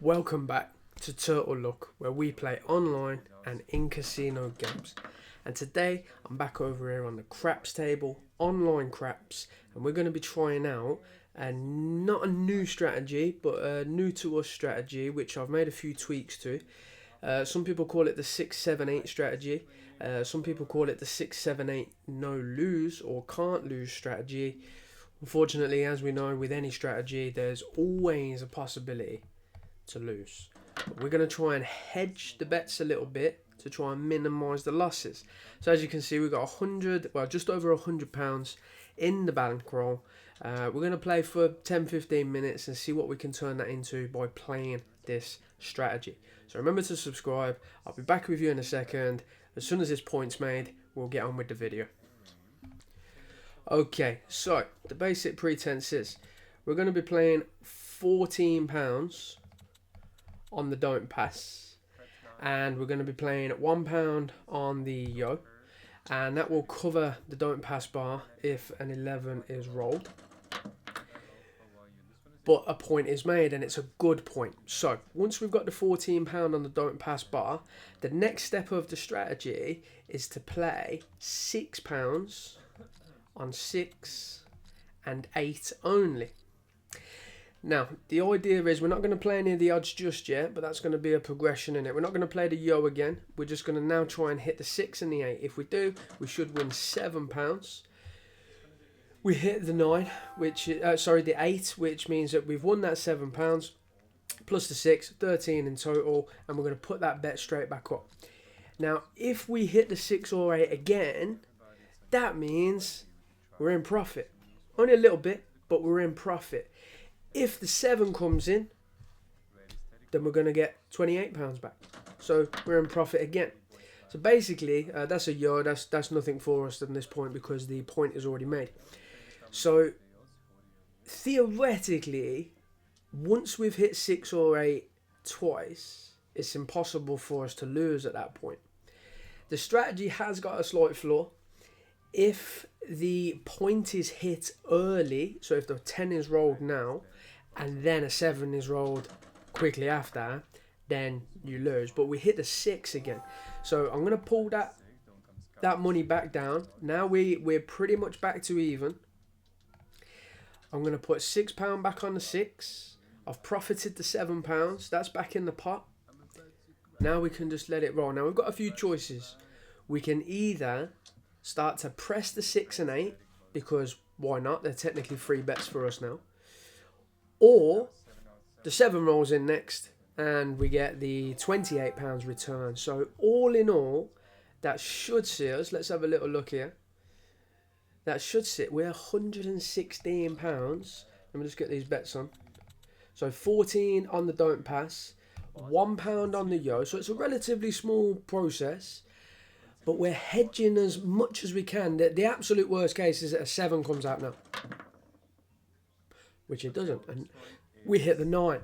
Welcome back to Turtle Luck, where we play online and in casino games. And today I'm back over here on the craps table, online craps, and we're going to be trying out not a new strategy, but a new to us strategy, which I've made a few tweaks to. Some people call it the 6-7-8 strategy. Some people call it the 6-7-8 no lose or can't lose strategy. Unfortunately, as we know, with any strategy, there's always a possibility to lose. But we're going to try and hedge the bets a little bit to try and minimise the losses. So as you can see, we've got just over £100 in the bankroll. We're going to play for 10-15 minutes and see what we can turn that into by playing this strategy. So remember to subscribe. I'll be back with you in a second. As soon as this point's made, we'll get on with the video. Okay, so the basic pretense is we're going to be playing £14 on the don't pass, and we're going to be playing at £1 on the yo, and that will cover the don't pass bar if an 11 is rolled, but a point is made, and it's a good point. So once we've got the £14 on the don't pass bar, the next step of the strategy is to play £6 on 6 and 8 only. Now, the idea is we're not going to play any of the odds just yet, but that's going to be a progression in it. We're not going to play the yo again. We're just going to now try and hit the 6 and the 8. If we do, we should win £7. We hit the 9, the 8, which means that we've won that £7 plus the 6, 13 in total, and we're going to put that bet straight back up. Now, if we hit the 6 or 8 again, that means we're in profit. Only a little bit, but we're in profit. If the 7 comes in, then we're going to get £28 back. So we're in profit again. So basically, that's a yo. That's nothing for us at this point because the point is already made. So theoretically, once we've hit 6 or 8 twice, it's impossible for us to lose at that point. The strategy has got a slight flaw. If the point is hit early, so if the 10 is rolled now, and then a 7 is rolled quickly after, then you lose. But we hit the 6 again. So I'm going to pull that money back down. Now we're pretty much back to even. I'm going to put £6 back on the 6. I've profited the £7. That's back in the pot. Now we can just let it roll. Now we've got a few choices. We can either start to press the 6 and 8, because why not? They're technically free bets for us now. Or the 7 rolls in next and we get the £28 return. So all in all, that should see us. Let's have a little look here. That should sit. We're £116. Let me just get these bets on. So 14 on the don't pass, £1 on the yo. So it's a relatively small process, but we're hedging as much as we can. The absolute worst case is that a 7 comes out now, which it doesn't, and we hit the 9.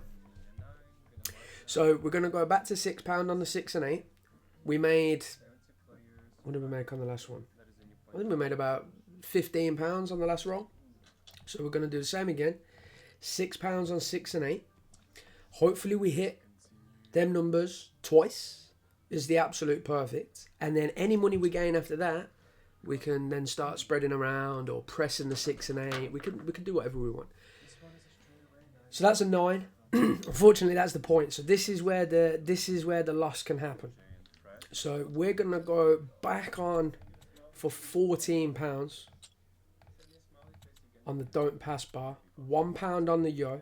So we're going to go back to £6 on the 6 and 8. We made, what did we make on the last one? I think we made about £15 on the last roll. So we're going to do the same again. £6 on 6 and 8. Hopefully we hit them numbers twice is the absolute perfect. And then any money we gain after that, we can then start spreading around or pressing the 6 and 8. We can do whatever we want. So that's a 9. Unfortunately, that's the point. So this is where the loss can happen. So we're gonna go back on for £14 on the don't pass bar, £1 on the yo.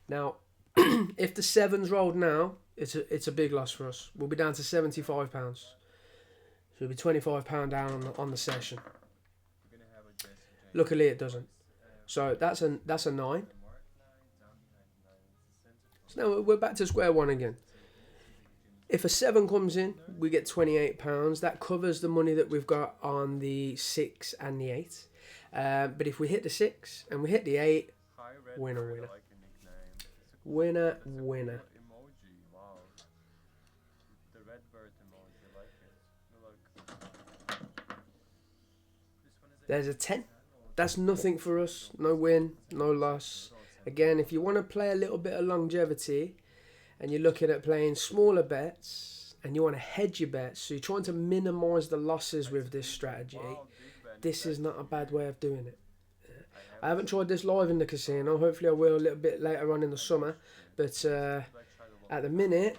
Now, if the 7's rolled now, it's a big loss for us. We'll be down to £75. So it'll be £25 down on the session. Luckily, it doesn't. So that's a 9. So now we're back to square one again. If a 7 comes in, we get £28. That covers the money that we've got on the 6 and the 8. But if we hit the 6 and we hit the 8, winner. There's a 10. That's nothing for us. No win, no loss. Again, if you want to play a little bit of longevity, and you're looking at playing smaller bets and you want to hedge your bets, so you're trying to minimize the losses with this strategy, this is not a bad way of doing it. I haven't tried this live in the casino. Hopefully I will a little bit later on in the summer, but at the minute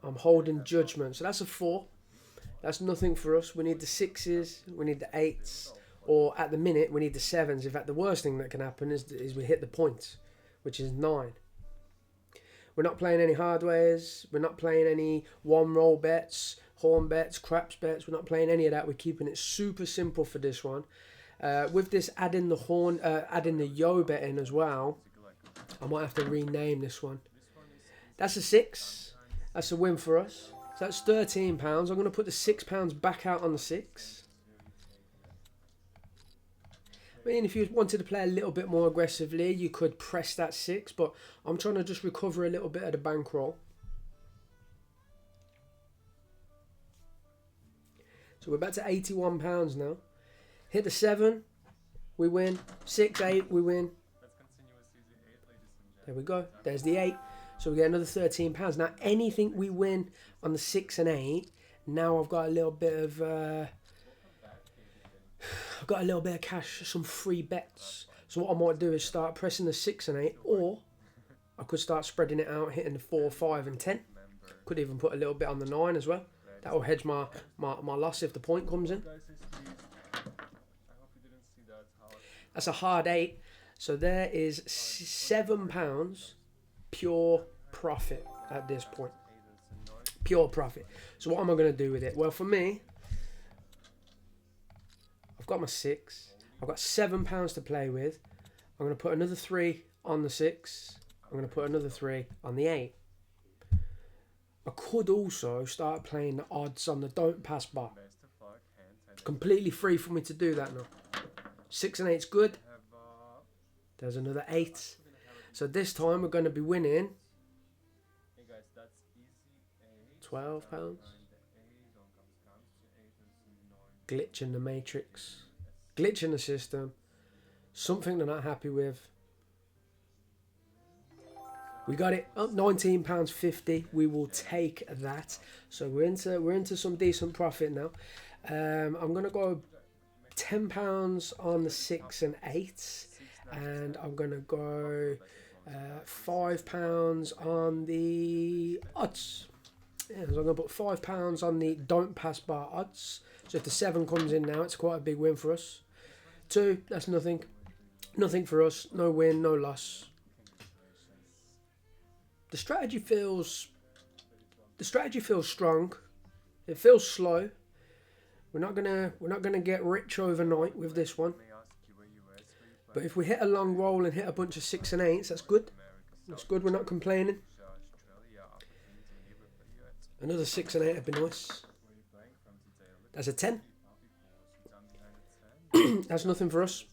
I'm holding judgment. So that's a 4. That's nothing for us. We need the 6s, we need the 8s, or at the minute we need the 7s. In fact, the worst thing that can happen is we hit the points, which is 9. We're not playing any hardwares. We're not playing any one roll bets, horn bets, craps bets. We're not playing any of that. We're keeping it super simple for this one. With this adding the horn, adding the yo bet in as well, I might have to rename this one. That's a 6. That's a win for us. So that's £13. I'm going to put the £6 back out on the 6. I mean, if you wanted to play a little bit more aggressively, you could press that 6, but I'm trying to just recover a little bit of the bankroll. So we're back to £81 now. Hit the 7, we win. 6, 8, we win. There we go. There's the 8. So we get another £13. Now, anything we win on the 6 and 8, now I've got a little bit of... I've got a little bit of cash, some free bets. So what I might do is start pressing the 6 and 8, or I could start spreading it out, hitting the 4, 5 and 10. Could even put a little bit on the 9 as well. That will hedge my loss if the point comes in. That's a hard 8. So there is £7 pure profit at this point. Pure profit. So what am I going to do with it? Well, for me, I've got my 6. I've got £7 to play with. I'm going to put another 3 on the 6. I'm going to put another 3 on the 8. I could also start playing the odds on the don't pass bar. It's completely free for me to do that now. 6 and 8's good. There's another 8. So this time we're going to be winning £12. Glitch in the matrix. Glitch in the system. Something they're not happy with. We got it up £19.50. We will take that. So we're into some decent profit now. I'm gonna go £10 on the 6 and 8, and I'm gonna go £5 on the odds. Yeah, so I'm gonna put £5 on the don't pass bar odds. So if the 7 comes in now, it's quite a big win for us. 2, that's nothing. Nothing for us. No win, no loss. The strategy feels strong. It feels slow. We're not gonna get rich overnight with this one. But if we hit a long roll and hit a bunch of 6 and 8s, that's good. That's good. We're not complaining. Another 6 and 8 would be nice. That's a 10. That's nothing for us.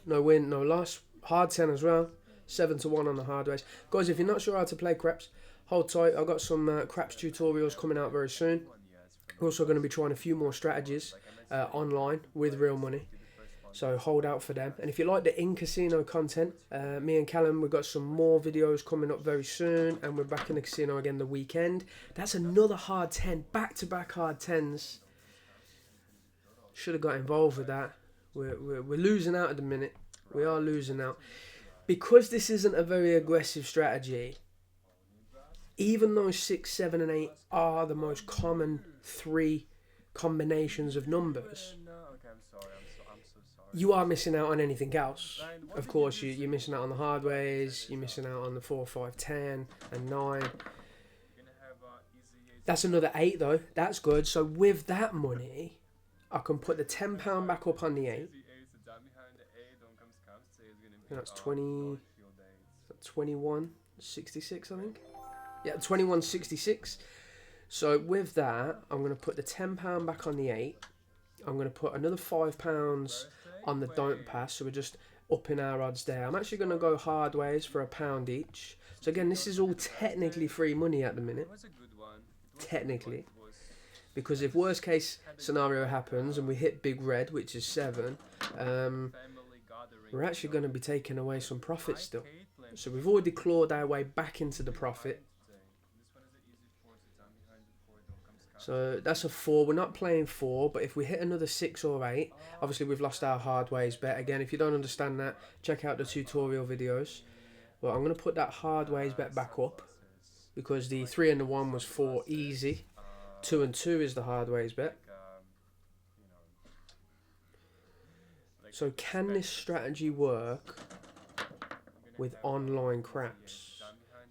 No win, no loss. Hard 10 as well. 7-1 on the hard ways. Guys, if you're not sure how to play craps, hold tight. I've got some craps tutorials coming out very soon. We're also going to be trying a few more strategies online with real money. So hold out for them. And if you like the in-casino content, me and Callum, we've got some more videos coming up very soon. And we're back in the casino again the weekend. That's another hard 10. Back-to-back hard 10s. Should have got involved with that. We're losing out at the minute. We are losing out. Because this isn't a very aggressive strategy, even though 6, 7 and 8 are the most common 3 combinations of numbers, you are missing out on anything else. Of course, you're missing out on the hard ways, you're missing out on the 4, 5, 10 and 9. That's another 8 though. That's good. So with that money, I can put the £10 back up on the 8. That's 21.66, I think. Yeah, 21.66. So with that, I'm going to put the £10 back on the 8. I'm going to put another £5 on the don't pass. So we're just upping our odds there. I'm actually going to go hard ways for £1 each. So again, this is all technically free money at the minute. Technically. Because if worst case scenario happens and we hit big red, which is 7, we're actually going to be taking away some profit still. So we've already clawed our way back into the profit. So that's a 4. We're not playing 4, but if we hit another 6 or 8, obviously we've lost our hard ways bet. Again, if you don't understand that, check out the tutorial videos. But I'm going to put that hard ways bet back up, because the 3 and the 1 was 4 easy. 2 and 2 is the hard ways bet. So can this strategy work with online craps?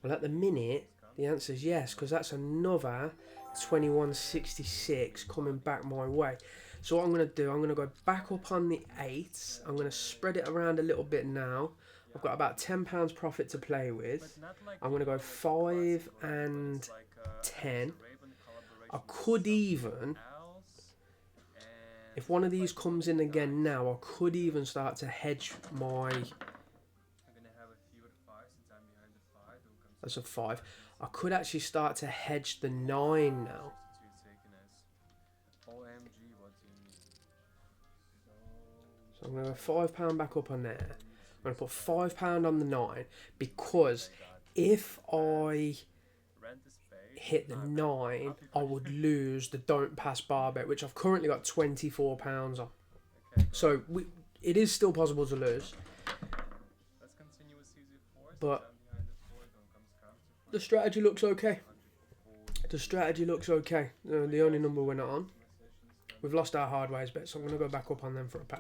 Well, at the minute, the answer is yes, because that's another 2166 coming back my way. So what I'm going to do, I'm going to go back up on the 8. I'm going to spread it around a little bit now. I've got about £10 profit to play with. I'm going to go 5 and 10. I could even, if one of these comes in again now, I could even start to hedge my... That's a 5. I could actually start to hedge the 9 now. So I'm going to go £5 back up on there. I'm going to put £5 on the 9, because if I hit the 9, I would lose the don't pass bar bet, which I've currently got £24 on. So it is still possible to lose. But the strategy looks okay. The strategy looks okay. The only number we're not on. We've lost our hard ways bet, so I'm going to go back up on them for £1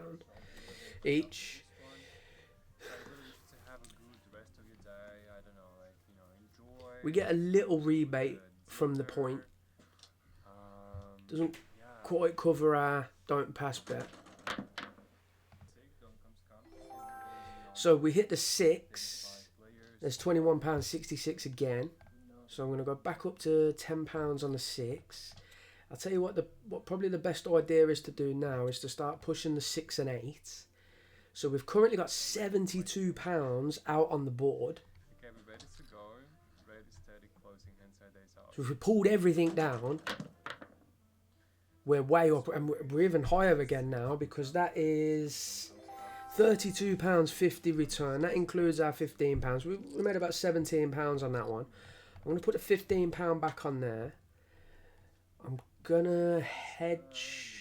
each. We get a little rebate from the point. Doesn't quite cover our don't pass bet. So we hit the 6. There's £21.66 again. So I'm going to go back up to £10 on the 6. I'll tell you what probably the best idea is to do now is to start pushing the 6 and 8. So we've currently got £72 out on the board. So if we pulled everything down, we're way up, and we're even higher again now, because that is £32.50 return. That includes our £15. We made about £17 on that one. I'm going to put the £15 back on there. I'm going to hedge...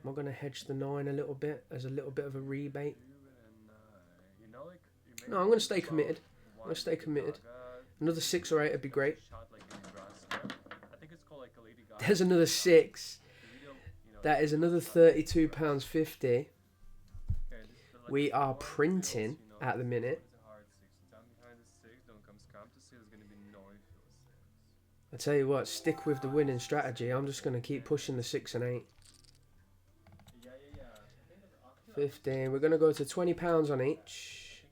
I'm going to hedge the 9 a little bit as a little bit of a rebate. No, I'm going to stay committed. I'm going to stay committed. Another 6 or 8 would be great. There's another 6. That is another £32.50. We are printing at the minute. I tell you what, stick with the winning strategy. I'm just going to keep pushing the 6 and 8. 15. We're going to go to £20 on each.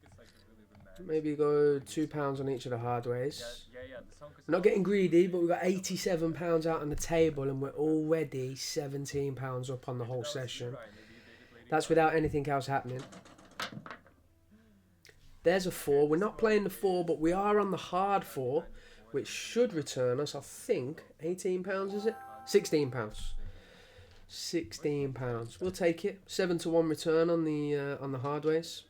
Maybe go £2 on each of the hard ways. We're not getting greedy, but we've got £87 out on the table, and we're already £17 up on the whole session. That's without anything else happening. There's a 4. We're not playing the 4, but we are on the hard 4, which should return us, I think, £18, is it? £16. £16. We'll take it. 7-1 return on the hard ways.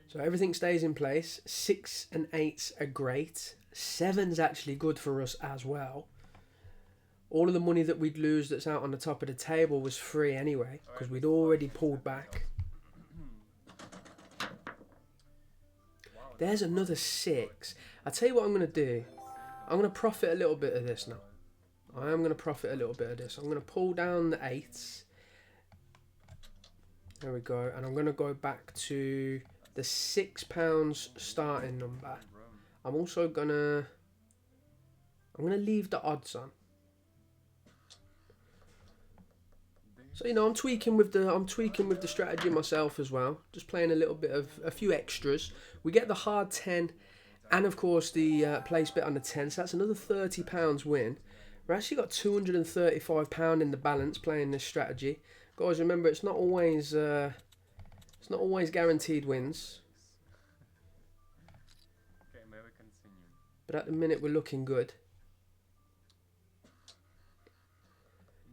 So everything stays in place. 6 and 8s are great. 7's actually good for us as well. All of the money that we'd lose that's out on the top of the table was free anyway, because we'd already pulled back. There's another 6. I'll tell you what I'm going to do. I'm going to profit a little bit of this now. I am going to profit a little bit of this. I'm going to pull down the 8s. There we go. And I'm going to go back to the £6 starting number. I'm also going to... I'm going to leave the odds on. So, you know, I'm tweaking with the strategy myself as well. Just playing a little bit of a few extras. We get the hard 10 and of course the place bet on the 10. So that's another £30 win. We've actually got £235 in the balance playing this strategy. Guys, remember it's not always guaranteed wins. But at the minute we're looking good.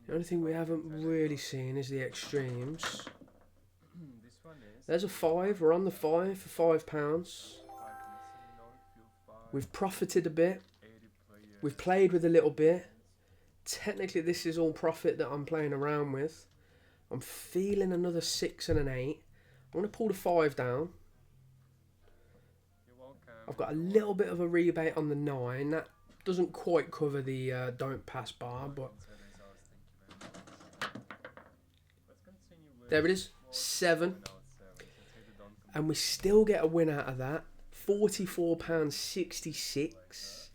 The only thing we haven't really seen is the extremes. There's a 5. We're on the 5 for £5. We've profited a bit. We've played with a little bit. Technically, this is all profit that I'm playing around with. I'm feeling another 6 and an 8. I'm going to pull the 5 down. I've got a little bit of a rebate on the 9. That doesn't quite cover the don't pass bar, but there it is, 7. And we still get a win out of that. £44.66.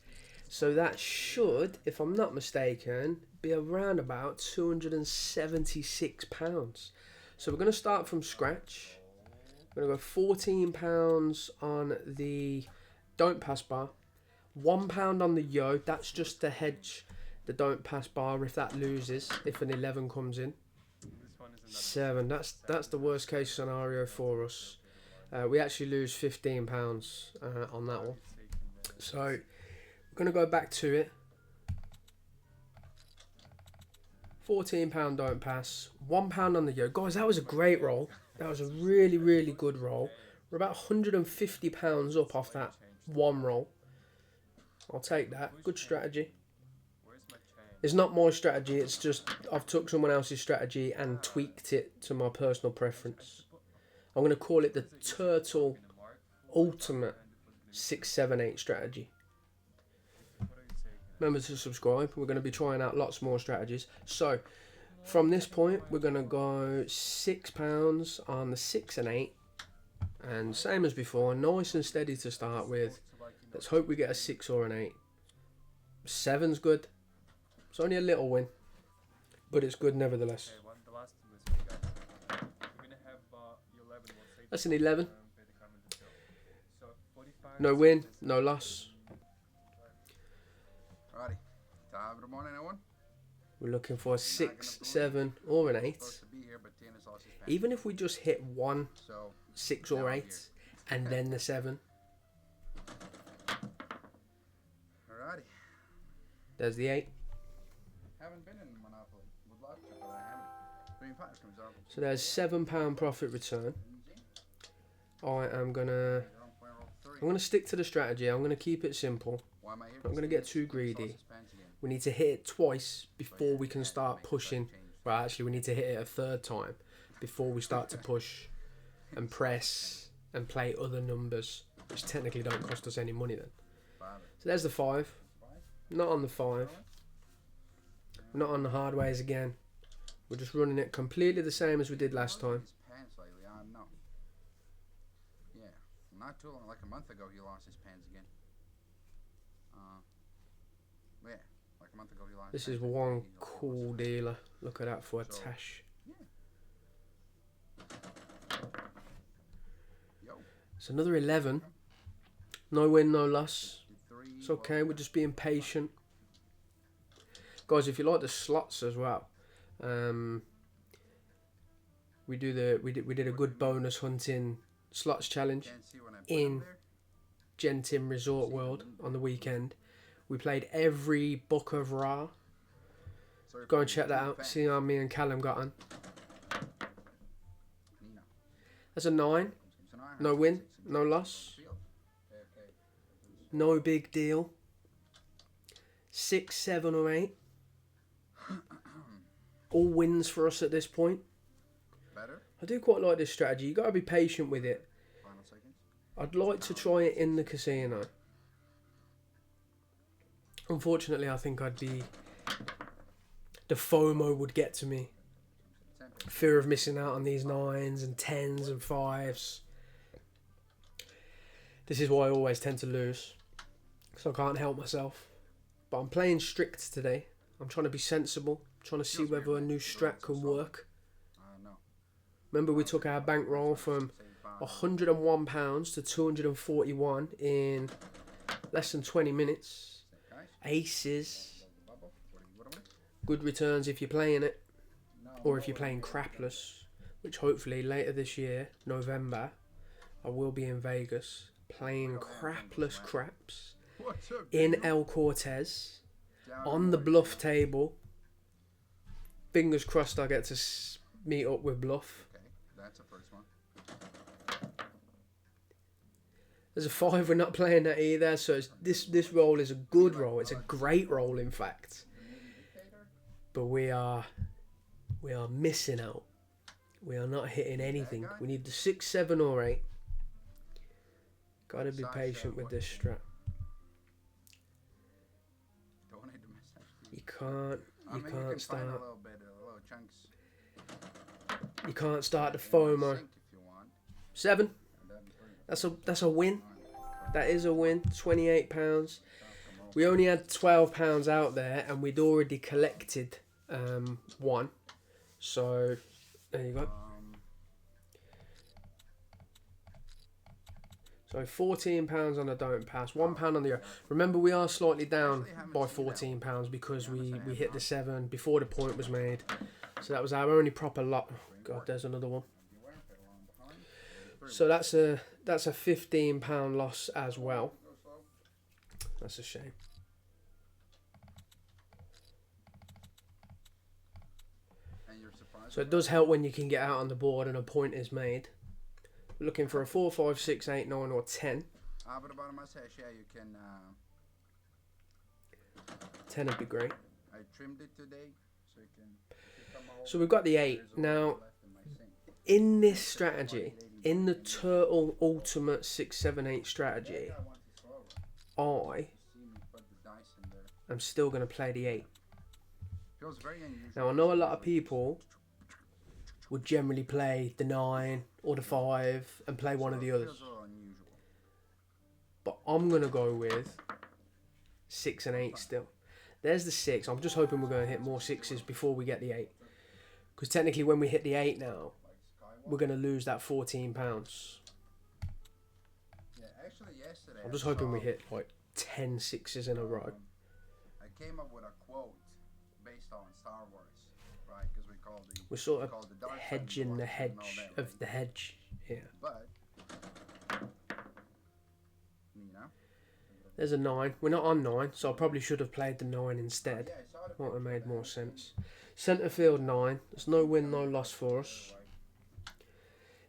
So that should, if I'm not mistaken, be around about £276. So we're going to start from scratch. We're going to go £14 on the don't pass bar. £1 on the yo. That's just to hedge the don't pass bar if that loses, if an 11 comes in. 7. That's the worst case scenario for us. We actually lose £15 on that one. So we're going to go back to it. £14 don't pass. £1 on the yo. Guys, that was a great roll. That was a really, really good roll. We're about £150 up off that one roll. I'll take that. Good strategy. It's not my strategy. It's just I've took someone else's strategy and tweaked it to my personal preference. I'm going to call it the Turtle Ultimate 678 strategy. Remember to subscribe. We're going to be trying out lots more strategies. So, from this point, we're going to go £6 on the 6 and 8. And same as before, nice and steady to start with. Let's hope we get a 6 or an 8. 7's good. It's only a little win, but it's good nevertheless. That's an 11. No win, no loss. Righty. Top of the morning, everyone. We're looking for a 6, 7, or an 8. Even if we just hit one 6 or 8, and then the 7. Alrighty. There's the 8. Haven't been in Monopoly. Would love to, but I haven't. Green 5 comes out. So there's £7 profit return. I'm gonna stick to the strategy. I'm gonna keep it simple. I'm not gonna get too greedy. We need to hit it twice before we can start pushing. Well, actually, we need to hit it a 3rd time before we start to push and press and play other numbers, which technically don't cost us any money then. So there's the 5. Not on the 5. Not on the hard ways again. We're just running it completely the same as we did last time. Yeah, not too long, like a month ago, he lost his pants again. Yeah, like a month ago, he lost. This is one cool dealer. Look at that for a tash. It's another 11. No win, no loss. It's okay. We're just being patient. Guys, if you like the slots as well, we did a good bonus hunting slots challenge in Genting Resort World on the weekend. We played every book of Ra. Go and check that out. See how me and Callum got on. That's a 9. No win, no loss. No big deal. 6, 7 or 8. All wins for us at this point. I do quite like this strategy. You got to be patient with it. I'd like to try it in the casino. Unfortunately, I think the FOMO would get to me. Fear of missing out on these 9s and 10s and 5s. This is why I always tend to lose, because I can't help myself. But I'm playing strict today. I'm trying to be sensible. I'm trying to see whether a new strat can work. Remember, we took our bankroll from £101 to 241 in less than 20 minutes. Aces. Good returns if you're playing it, or if you're playing crapless, which hopefully later this year, November, I will be in Vegas playing crapless craps in El Cortez on the bluff table. Fingers crossed I get to meet up with Bluff. Okay, that's the first one. There's a 5. We're not playing that either. So it's, this roll is a good roll. It's a great roll, in fact. But we are missing out. We are not hitting anything. We need the 6, 7, or 8. Gotta be patient with this strat. You can't start. You can't start the FOMO. 7. That's a win. That is a win. £28. We only had £12 out there, and we'd already collected 1. So there you go. So £14 on a don't pass, £1 on the. Remember, we are slightly down by £14 because we hit the 7 before the point was made. So that was our only proper lot. Oh God, there's another one. So that's a £15 loss as well. That's a shame. So it does help when you can get out on the board and a point is made. We're looking for a 4, 5, 6, 8, 9, or 10. 10 would be great. I trimmed it today, so you can. So we've got the 8 now. In this strategy, in the Turtle Ultimate 6, 7, 8 strategy, I am still going to play the 8. Now I know a lot of people would generally play the 9 or the 5 and play one of the others. But I'm going to go with 6 and 8 still. There's the 6. I'm just hoping we're going to hit more 6s before we get the 8. Because technically when we hit the 8 now, we're going to lose that £14. I'm just hoping we hit like 10 6s in a row. I came up with a quote based on Star Wars. Because we're sort of hedging the hedge of the hedge here. But, you know, there's a 9. We're not on 9, so I probably should have played the 9 instead. Might have made more sense. Centre field 9. There's no win, no loss for us.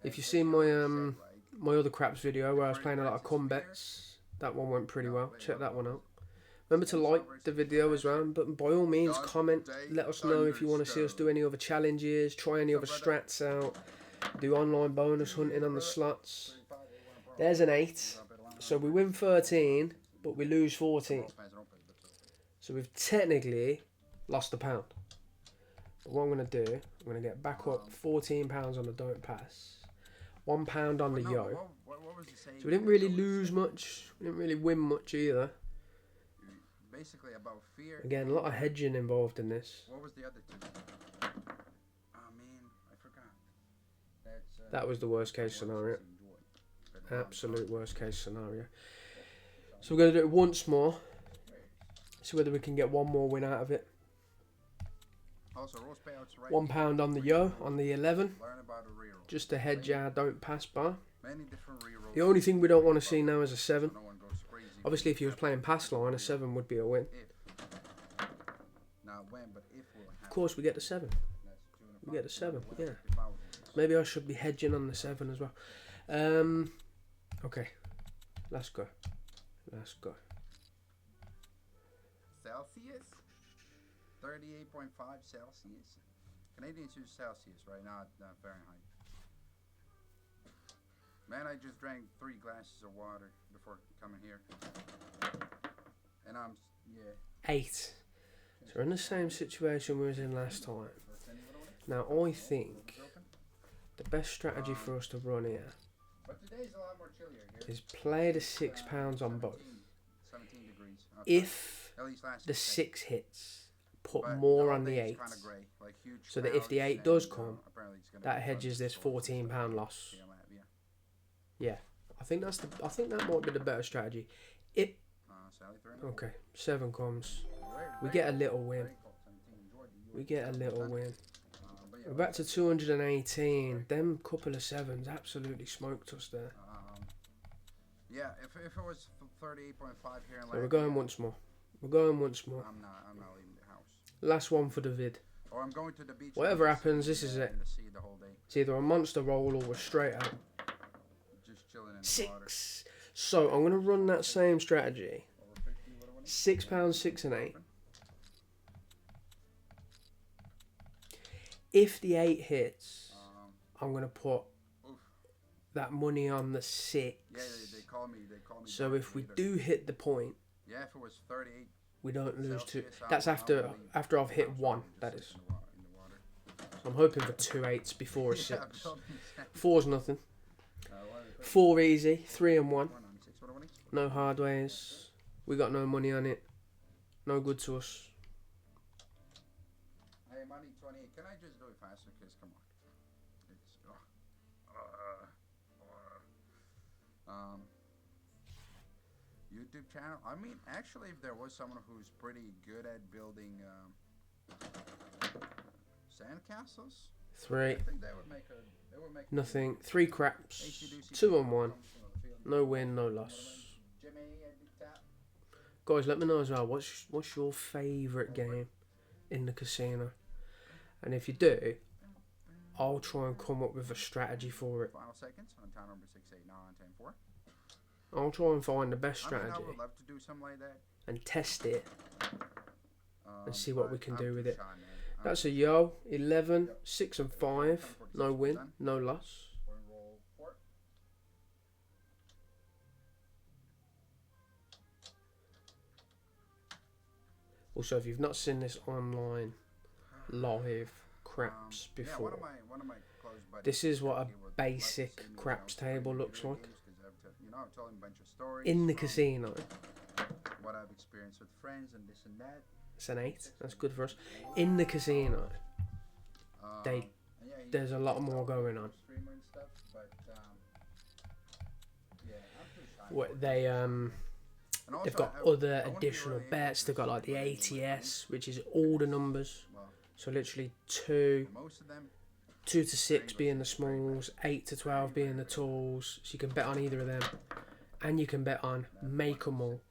If you've seen my my other craps video where I was playing a lot of comebacks, that one went pretty well. Check that one out. Remember to like the video as well, but by all means comment, let us know if you want to see us do any other challenges, try any other strats out, do online bonus hunting on the slots. There's an 8, so we win 13, but we lose 14. So we've technically lost £1. But what I'm going to do, I'm going to get back up £14 on the don't pass, £1 on the yo. So we didn't really lose much, we didn't really win much either. Basically about fear. Again, a lot of hedging involved in this. What was the other 2? Oh man, I forgot. That was the worst case scenario. Absolute worst case scenario. So we're going to do it once more. See whether we can get one more win out of it. £1 on the yo, on the 11. Just to hedge our don't pass bar. The only thing we don't want to see now is a 7. Obviously, if you was playing pass line, a 7 would be a win. Of course, we get the 7. We get the 7, yeah. Maybe I should be hedging on the 7 as well. Okay, let's go. Let's go. Celsius? 38.5 Celsius. Canadians use Celsius, right? Not Fahrenheit. Man, I just drank 3 glasses of water before coming here. And yeah. 8. So we're in the same situation we was in last time. Now, I think the best strategy for us to run here is play the £6 on both. If the 6 hits, put more on the 8. So that if the 8 does come, that hedges this £14 loss. Yeah, I think that might be the better strategy. Okay, 7 comes. We get a little win. We get a little win. We're back to 218. Them couple of 7s absolutely smoked us there. Yeah, if it was 38.5 here. So we're going once more. We're going once more. I'm not leaving the house. Last one for the vid. Or I'm going to the beach. Whatever happens, this is it. It's either a monster roll or we're straight out. chilling in the water. 6. So I'm gonna run that same strategy. Over 50, what do I want? £6, 6 and 8. Open. If the 8 hits, I'm gonna put Oof. that money on the 6. Yeah, they call me. So Darth if we Vader. do hit the point, Yeah, if it was 38. we don't lose two. Celsius, That's I'll after leave. I've hit I'll 1. just That sit is. in the water. So I'm hoping for 2 8s before a Yeah, 6. probably. 4's nothing. What is it? 4 easy. 3 and 1. 196, what do I want? No hard ways. We got no money on it. No good to us. Hey, money 28. Can I just do it faster? Cause come on. It's YouTube channel. I mean, actually, if there was someone who's pretty good at building sandcastles, 3. I think they would make a. They would make Nothing. 3 craps. AC/DC 2 and 1. comes from the field. No win, no loss. Jimmy, a big tap. Guys, let me know as well. What's your favourite game in the casino? And if you do, I'll try and come up with a strategy for it. Final seconds on time number 6, 8, 9, 10, 4. I'll try and find the best I mean, strategy I would love to do something like that. and test it and see what we can but do I'm with too it. shy, man. That's a yo. 11, 6 and 5. No win, no loss. We're in roll 4. Also, if you've not seen this online live craps Yeah, before, one of my close buddies. this is what a he would love to basic see me, craps play table video looks like. games 'cause I've told him a bunch of stories In the from casino. what I've experienced with friends and this and that. It's an 8. That's good for us. In the casino, They- And yeah, there's a lot more going on. Streamer and stuff, but yeah, I'm too shy for What it. they And also, they've got I other wanna be additional really bets. They've got like the really ATS, which is all the numbers. Well, So literally 2 most of them. 2 to 6 being the smalls, 8 to 12 being the talls. So you can bet on either of them, and you can bet on make 'em all.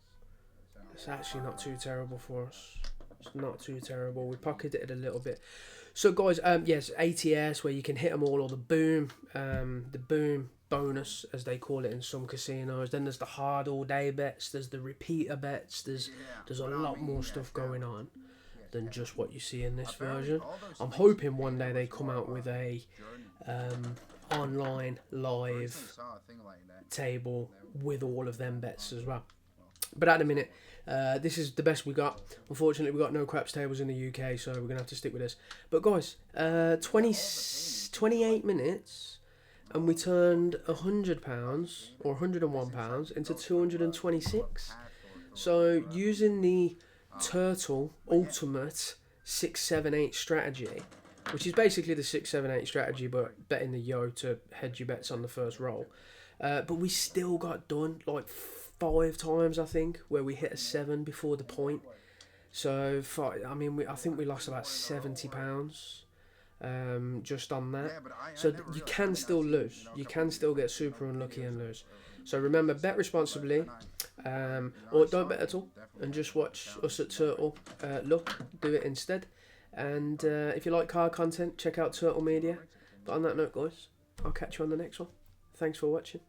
It's actually not too terrible for us. It's not too terrible. We pocketed it a little bit. So guys, yes, ATS where you can hit them all, or the boom bonus as they call it in some casinos. Then there's the hard all day bets. There's the repeater bets. There's a lot more stuff going on than just what you see in this version. I'm hoping one day they come out with a online live table with all of them bets as well. But at the minute, this is the best we got. Unfortunately, we got no craps tables in the UK, so we're gonna have to stick with this. But guys, 28 minutes, and we turned £100 or £101 into 226. So using the Turtle Ultimate 678 strategy, which is basically the 678 strategy, but betting the yo to hedge your bets on the first roll. But we still got done like 5 times, I think, where we hit a 7 before the point. So I think we lost about £70 just on that. So you can still lose. You can still get super unlucky and lose. So remember, bet responsibly, or don't bet at all, and just watch us at Turtle. Do it instead. And if you like car content, check out Turtle Media. But on that note, guys, I'll catch you on the next one. Thanks for watching.